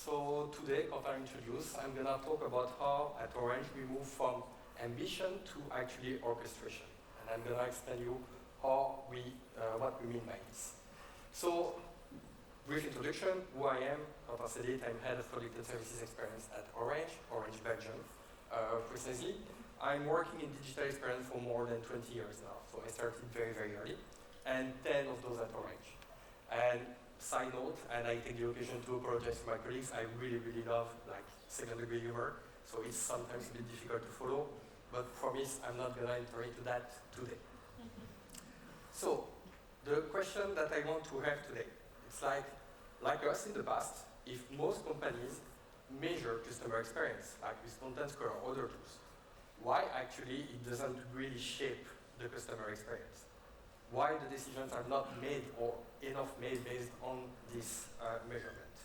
So today, as I introduced, I'm going to talk about how at Orange we move from ambition to actually orchestration. And I'm going to explain you how what we mean by this. So, brief introduction, who I am, as I said it, I'm head of product and services experience at Orange Belgium, precisely. I'm working in digital experience for more than 20 years now, so I started very, very early, and 10 of those at Orange. And side note, and I take the occasion to apologize to my colleagues, I really, really love like second-degree humor, so it's sometimes a bit difficult to follow, but promise I'm not going to enter into that today. So, the question that I want to have today, it's like us in the past, if most companies measure customer experience, like with Contentsquare or other tools, why actually it doesn't really shape the customer experience? Why the decisions are not made or enough made based on this measurement?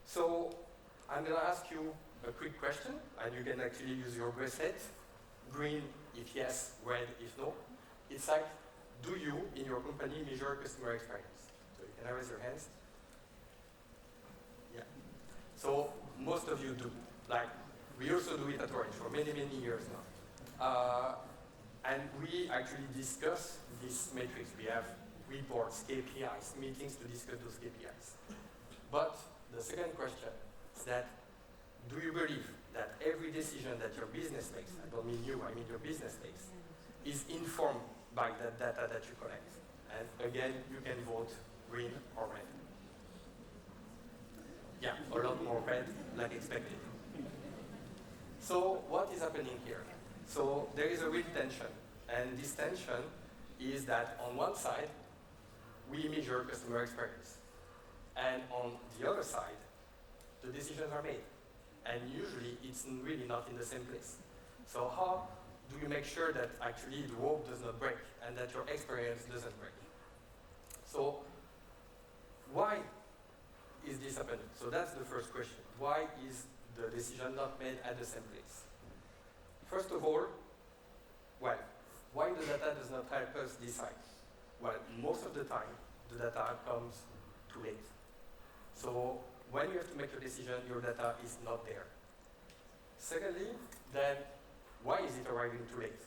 So I'm going to ask you a quick question, and you can actually use your bracelet. Green if yes, red if no. It's like, do you in your company measure customer experience? So you can raise your hands. Yeah. So most of you do. Like, we also do it at Orange for many, many years now. And we actually discuss these metrics. We have reports, KPIs, meetings to discuss those KPIs. But the second question is that, do you believe that every decision that your business makes, I don't mean you, I mean your business makes, is informed by that data that you collect? And again, you can vote green or red. Yeah, a lot more red, like expected. So what is happening here? So there is a real tension, and this tension is that on one side, we measure customer experience, and on the other side, the decisions are made, and usually it's really not in the same place. So how do you make sure that actually the rope does not break and that your experience doesn't break? So why is this happening? So that's the first question. Why is the decision not made at the same place? First of all, well, why the data does not help us decide? Well, most of the time, the data comes too late. So when you have to make a decision, your data is not there. Secondly, then, why is it arriving too late?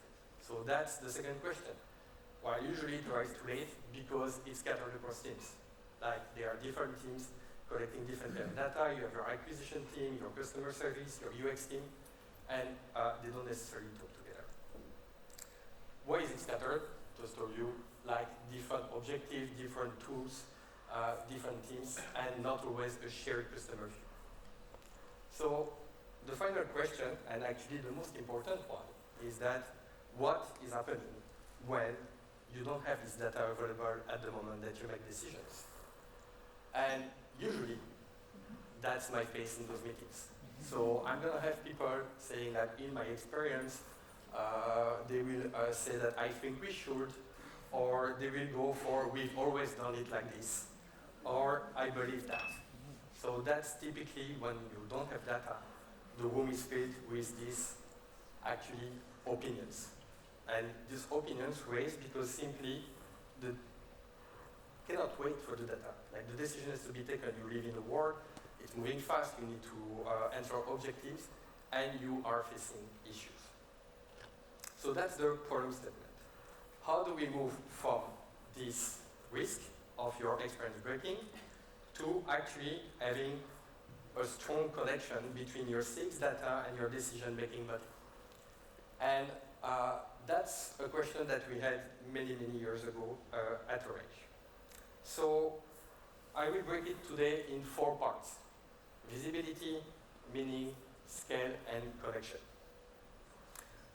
So that's the second question. Well, usually it arrives too late because it's scattered across teams. Like, there are different teams collecting different kind of data. You have your acquisition team, your customer service, your UX team, and they don't necessarily talk together. Why is it scattered? Just told you, like different objectives, different tools, different teams, and not always a shared customer view. So the final question, and actually the most important one, is that what is happening when you don't have this data available at the moment that you make decisions? And usually, that's my face in those meetings. So I'm going to have people saying that in my experience, they will say that I think we should, or they will go for we've always done it like this, or I believe that. So that's typically when you don't have data, the room is filled with these actually opinions. And these opinions raised because simply the cannot wait for the data. Like, the decision has to be taken. You live in the world, it's moving fast, you need to answer objectives, and you are facing issues. So that's the problem statement. How do we move from this risk of your experience breaking to actually having a strong connection between your sales data and your decision-making body? And that's a question that we had many, many years ago at Orange. So I will break it today in 4 parts: visibility, meaning, scale, and connection.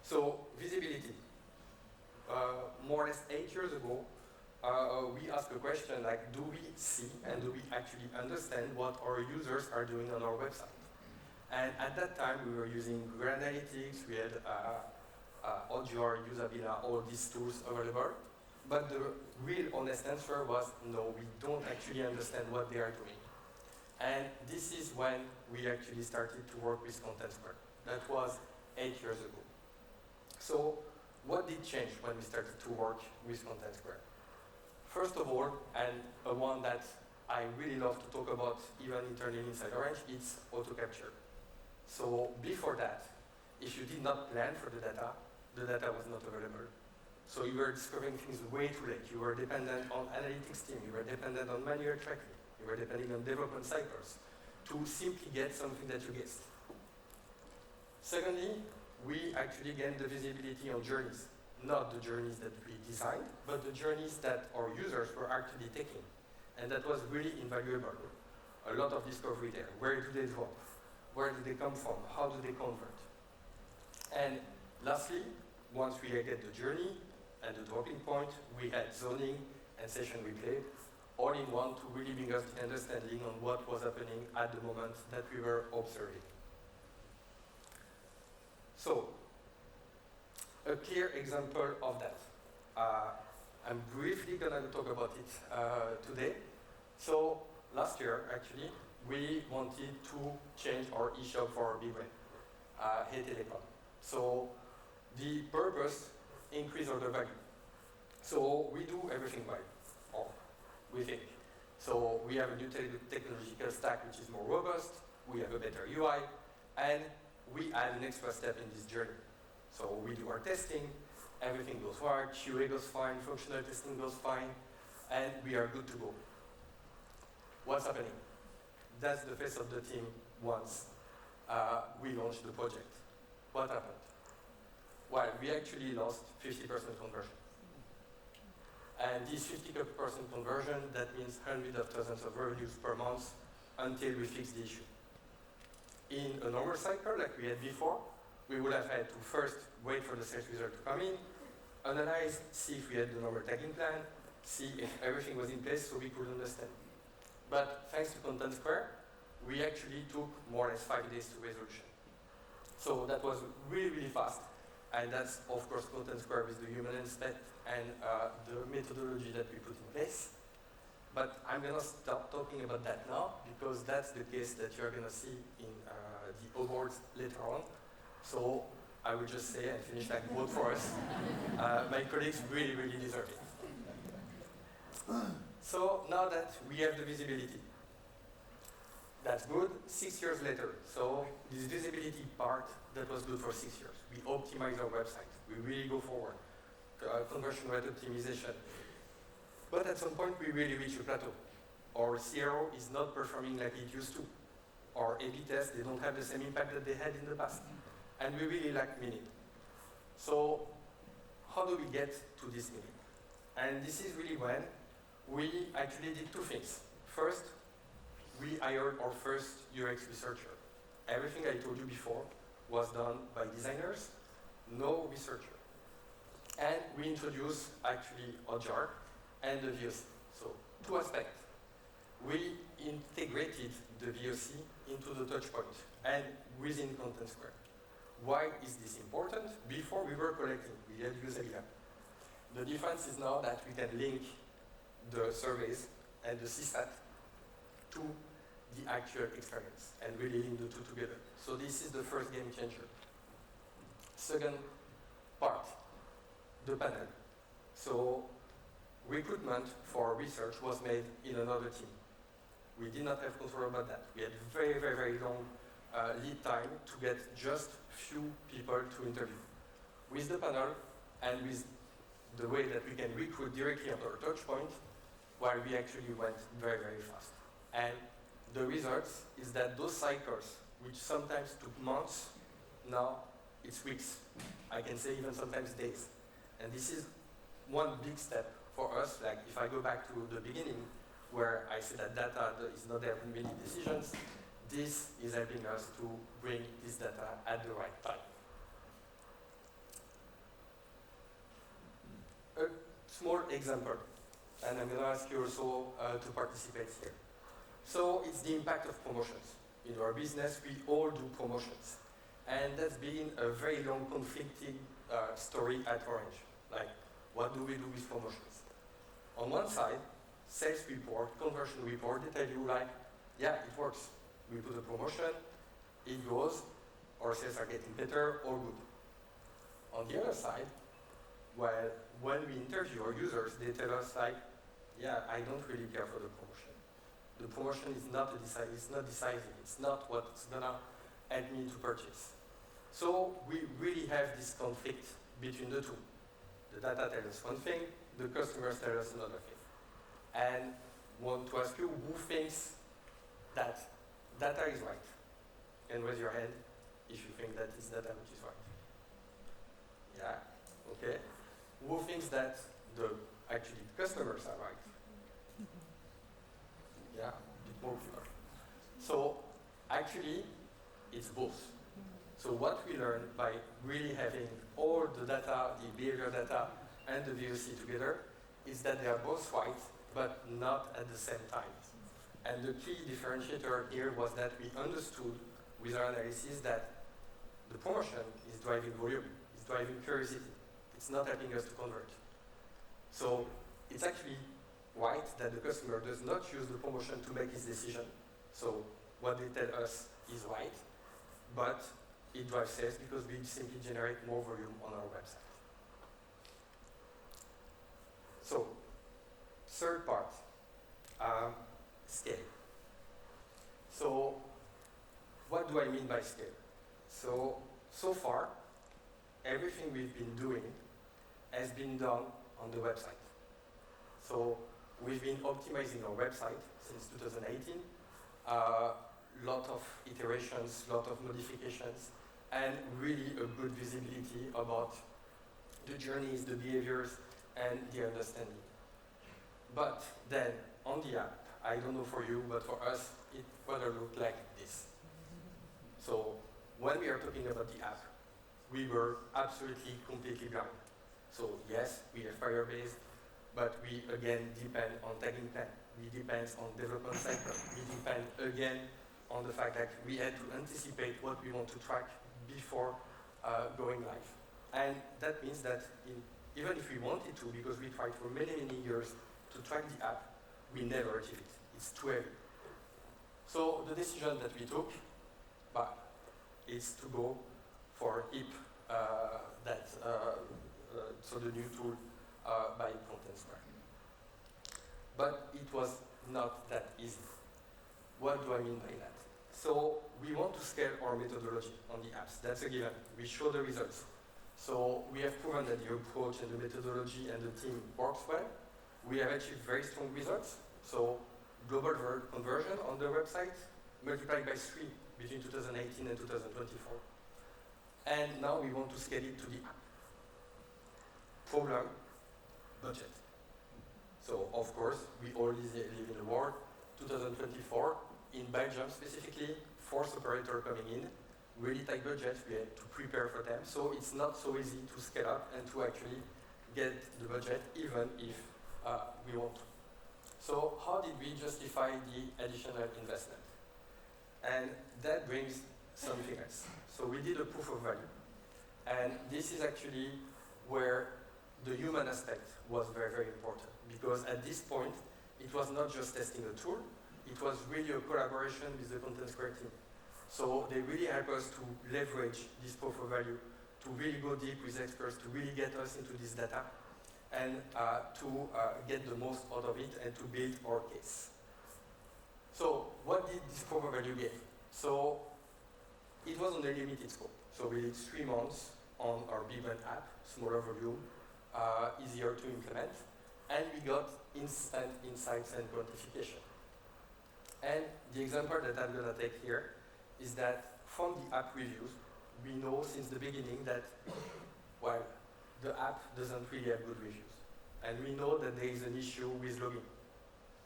So visibility. More or less 8 years ago, we asked a question like, do we see and do we actually understand what our users are doing on our website? And at that time, we were using Google Analytics, we had Audior, Usabila, all these tools available. But the real honest answer was, no, we don't actually understand what they are doing. And this is when we actually started to work with Contentsquare. That was 8 years ago. So what did change when we started to work with Contentsquare? First of all, and a one that I really love to talk about, even internally inside Orange, it's auto capture. So before that, if you did not plan for the data was not available. So you were discovering things way too late. You were dependent on analytics team, you were dependent on manual tracking, you were depending on development cycles to simply get something that you guessed. Secondly, we actually gained the visibility on journeys. Not the journeys that we designed, but the journeys that our users were actually taking. And that was really invaluable. A lot of discovery there. Where do they drop? Where do they come from? How do they convert? And lastly, once we get the journey and the dropping point, we had zoning and session replay, all in one to really bring us the understanding on what was happening at the moment that we were observing. So, a clear example of that. I'm briefly going to talk about it today. So, last year, actually, we wanted to change our eShop for BeWeb, Hey Telecom. So, the purpose, increase order value. So, we do everything right, or we think. So, we have a new technological stack which is more robust, we have a better UI, and we add an extra step in this journey. So we do our testing, everything goes right, QA goes fine, functional testing goes fine, and we are good to go. What's happening? That's the face of the team once we launched the project. What happened? Well, we actually lost 50% conversion. And this 50% conversion, that means hundreds of thousands of revenues per month until we fix the issue. In a normal cycle, like we had before, we would have had to first wait for the sales result to come in, analyze, see if we had the normal tagging plan, see if everything was in place so we could understand. But thanks to Contentsquare, we actually took more or less 5 days to resolution. So that was really, really fast. And that's, of course, Contentsquare with the human aspect and the methodology that we put in place. But I'm going to stop talking about that now, because that's the case that you're going to see in the awards later on. So I will just say and finish that quote for us. My colleagues really, really deserve it. So now that we have the visibility, that's good. 6 years later, so this visibility part, that was good for 6 years. We optimize our website. We really go forward. Conversion rate optimization. But at some point, we really reach a plateau. Our CRO is not performing like it used to. Our A/B tests, they don't have the same impact that they had in the past. And we really lack meaning. So how do we get to this meaning? And this is really when we actually did two things. First, we hired our first UX researcher. Everything I told you before was done by designers, no researcher. And we introduced actually Ojar and the VOC. So two aspects. We integrated the VOC into the touchpoint and within Contentsquare. Why is this important? Before we were collecting, we had Uselia. The difference is now that we can link the surveys and the CSAT to the actual experience and really link the two together. So this is the first game changer. Second part, the panel. So recruitment for research was made in another team. We did not have control about that. We had very, very, very long lead time to get just few people to interview. With the panel and with the way that we can recruit directly on our touch point, while we actually went very, very fast. And the results is that those cycles, which sometimes took months, now it's weeks. I can say even sometimes days. And this is one big step for us. Like if I go back to the beginning, where I said that data is not there in many decisions, this is helping us to bring this data at the right time. A small example, and I'm going to ask you also to participate here. So it's the impact of promotions. In our business, we all do promotions. And that's been a very long conflicting story at Orange. Like, what do we do with promotions? On one side, sales report, conversion report, they tell you like, yeah, it works. We put a promotion, it goes, our sales are getting better, all good. On the other side, well, when we interview our users, they tell us like, yeah, I don't really care for the promotion. The promotion is not decisive. It's not what's gonna help me to purchase. So we really have this conflict between the two. The data tells us one thing, the customers tell us another thing. And want to ask you, who thinks that data is right? And raise your hand if you think that it's data which is right. Yeah, okay. Who thinks that actually customers are right? Yeah, a bit more people. So actually, it's both. So what we learn by really having all the data, the behavior data, and the VOC together, is that they are both right, but not at the same time. And the key differentiator here was that we understood with our analysis that the promotion is driving volume, it's driving curiosity. It's not helping us to convert. So it's actually right that the customer does not use the promotion to make his decision. So what they tell us is right, but it drives sales because we simply generate more volume on our website. So, third part, scale. So, what do I mean by scale? So far, everything we've been doing has been done on the website. So, we've been optimizing our website since 2018. Lot of iterations, lot of modifications, and really a good visibility about the journeys, the behaviors, and the understanding. But then, on the app, I don't know for you, but for us, it rather looked like this. So, when we are talking about the app, we were absolutely completely blind. So yes, we are Firebase, but we again depend on tagging plan. We depend on development cycle. We depend again on the fact that we had to anticipate what we want to track before going live. And that means that even if we wanted to, because we tried for many, many years to track the app, we never achieve it. It's too heavy. So the decision that we took is to go for HIP, so the new tool by Contentsquare. But it was not that easy. What do I mean by that? So we want to scale our methodology on the apps. That's a given. We show the results. So we have proven that the approach and the methodology and the team works well. We have achieved very strong results. So global conversion on the website multiplied by 3 between 2018 and 2024. And now we want to scale it to the app. Problem, budget. So of course, we all live in the world. 2024, in Belgium specifically, 4th operator coming in, really tight budget, we had to prepare for them. So it's not so easy to scale up and to actually get the budget, even if we want to. So how did we justify the additional investment? And that brings something else. So we did a proof of value. And this is actually where the human aspect was very, very important. Because at this point, it was not just testing a tool, it was really a collaboration with the Contentsquare team. So they really helped us to leverage this proof of value, to really go deep with experts, to really get us into this data, and to get the most out of it and to build our case. So what did this proof of value give? So it was on a limited scope. So we did 3 months on our big brand app, smaller volume, easier to implement, and we got instant insights and quantification. And the example that I'm going to take here is that from the app reviews, we know since the beginning that, well, the app doesn't really have good reviews. And we know that there is an issue with login.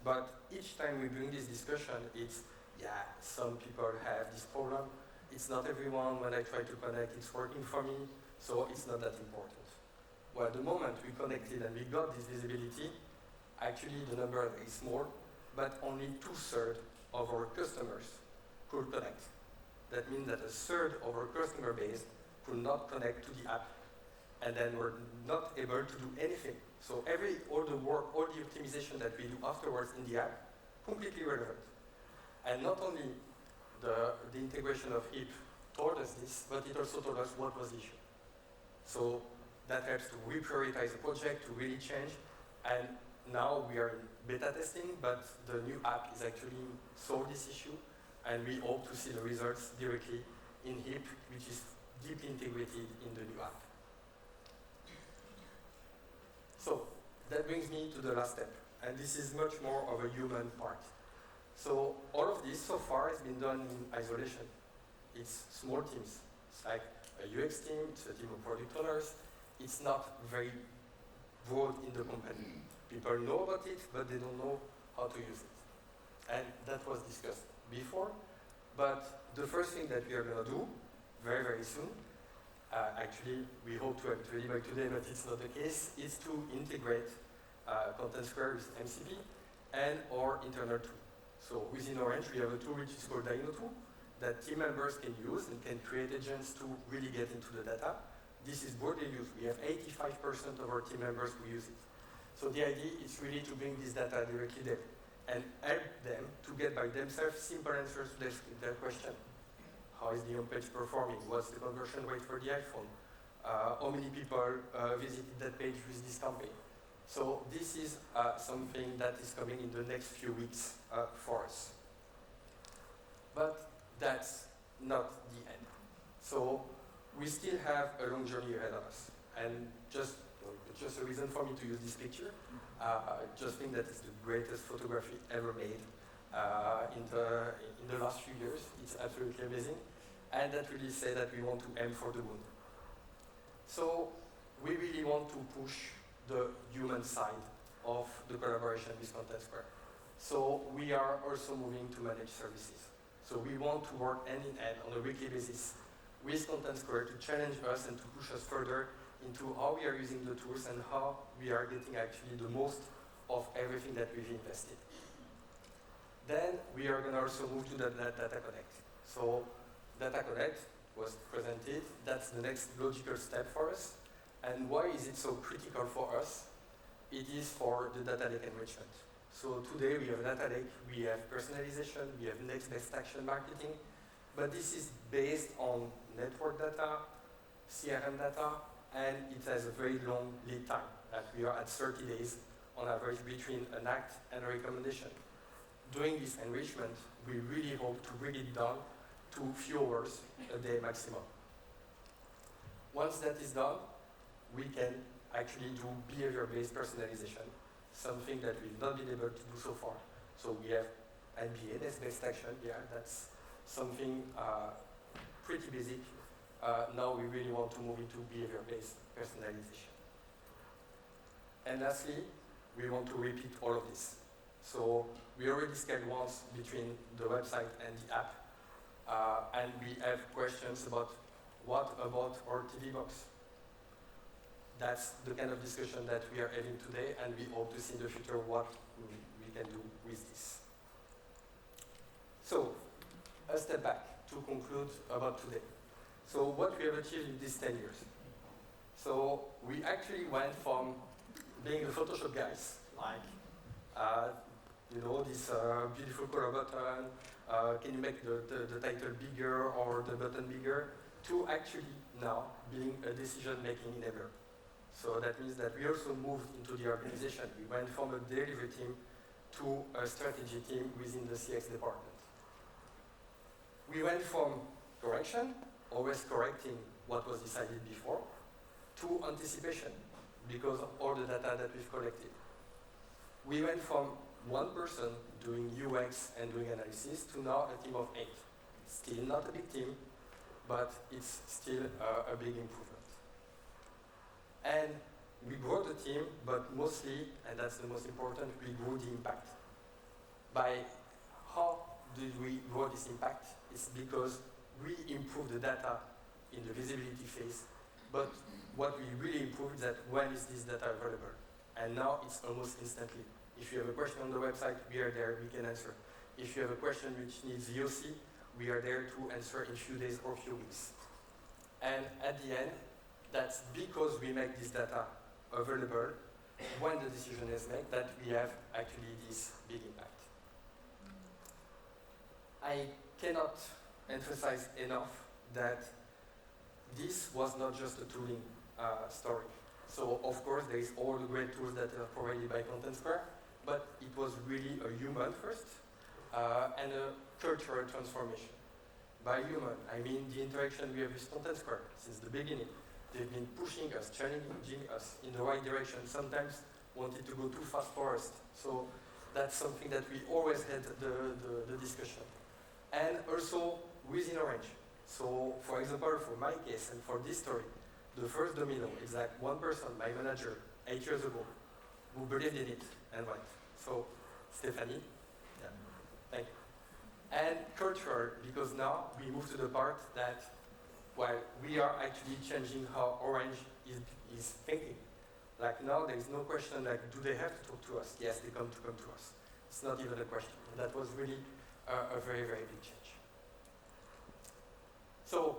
But each time we bring this discussion, it's, yeah, some people have this problem. It's not everyone. When I try to connect, it's working for me, so it's not that important. Well, the moment we connected and we got this visibility, actually the number is small, but only 2/3 of our customers could connect. That means that 1/3 of our customer base could not connect to the app, and then we're not able to do anything. So all the work, all the optimization that we do afterwards in the app, completely relevant. And not only the integration of HIP told us this, but it also told us what was the issue. So that helps to reprioritize the project, to really change, and now we are in beta testing, but the new app is actually solved this issue, and we hope to see the results directly in HIP, which is deeply integrated in the new app. So that brings me to the last step, and this is much more of a human part. So all of this so far has been done in isolation. It's small teams. It's like a UX team, it's a team of product owners. It's not very broad in the company. People know about it, but they don't know how to use it. And that was discussed before. But the first thing that we are going to do very, very soon, actually, we hope to have it ready by today, but it's not the case, is to integrate Contentsquare with MCP and our internal tool. So within Orange, we have a tool which is called Dino tool that team members can use and can create agents to really get into the data. This is broadly used. We have 85% of our team members who use it. So the idea is really to bring this data directly there and help them to get by themselves simple answers to their question. How is the home page performing? What's the conversion rate for the iPhone? How many people visited that page with this campaign? So this is something that is coming in the next few weeks for us. But that's not the end. So we still have a long journey ahead of us. And just a reason for me to use this picture. I just think that it's the greatest photography ever made in the last few years. It's absolutely amazing. And that really says that we want to aim for the moon. So we really want to push the human side of the collaboration with Contentsquare. So we are also moving to managed services. So we want to work hand in hand on a weekly basis with Contentsquare to challenge us and to push us further into how we are using the tools and how we are getting actually the most of everything that we've invested. Then we are going to also move to the Data Connect. So Data Connect was presented. That's the next logical step for us. And why is it so critical for us? It is for the data lake enrichment. So today we have data lake, we have personalization, we have next best action marketing, but this is based on network data, CRM data, and it has a very long lead time. Like we are at 30 days on average between an act and a recommendation. Doing this enrichment, we really hope to bring it down to few hours a day maximum. Once that is done, we can actually do behavior-based personalization, something that we've not been able to do so far. So we have NBA, that's best action, yeah, that's something pretty basic. Now we really want to move into behavior-based personalization. And lastly, we want to repeat all of this. So we already scaled once between the website and the app, and we have questions about what about our TV box? That's the kind of discussion that we are having today, and we hope to see in the future what we can do with this. So, a step back to conclude about today. So what we have achieved in these 10 years. So we actually went from being the Photoshop guys, like, this beautiful color button, can you make the title bigger or the button bigger, to actually now being a decision-making enabler. So that means that we also moved into the organization. We went from a delivery team to a strategy team within the CX department. We went from correction, always correcting what was decided before, to anticipation, because of all the data that we've collected. We went from one person doing UX and doing analysis to now a team of 8. Still not a big team, but it's still a big improvement. And we grew the team, but mostly, and that's the most important, we grew the impact. By how did we grow this impact? It's because we improved the data in the visibility phase, but what we really improved is that when is this data available? And now it's almost instantly. If you have a question on the website, we are there, we can answer. If you have a question which needs VOC, we are there to answer in a few days or a few weeks. And at the end, that's because we make this data available when the decision is made that we have actually this big impact. I cannot emphasize enough that this was not just a tooling story. So of course there is all the great tools that are provided by Contentsquare, but it was really a human first and a cultural transformation. By human, I mean the interaction we have with Contentsquare since the beginning. They've been pushing us, challenging us in the right direction, sometimes wanted to go too fast for us. So that's something that we always had the discussion. And also within Orange. So for example, for my case and for this story, the first domino is like one person, my manager, 8 years ago, who believed in it and went. So Stephanie, yeah, thank you. And cultural, because now we move to the part that while we are actually changing how Orange is thinking. Like now there is no question like, do they have to talk to us? Yes, they come to us. It's not even a question. And that was really a very, very big change. So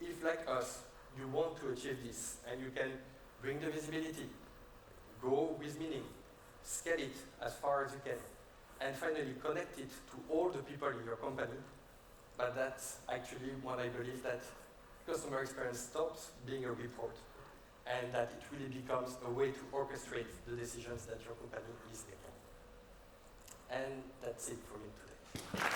if like us, you want to achieve this and you can bring the visibility, go with meaning, scale it as far as you can, and finally connect it to all the people in your company, but that's actually what I believe, that customer experience stops being a report and that it really becomes a way to orchestrate the decisions that your company is making. And that's it for me today.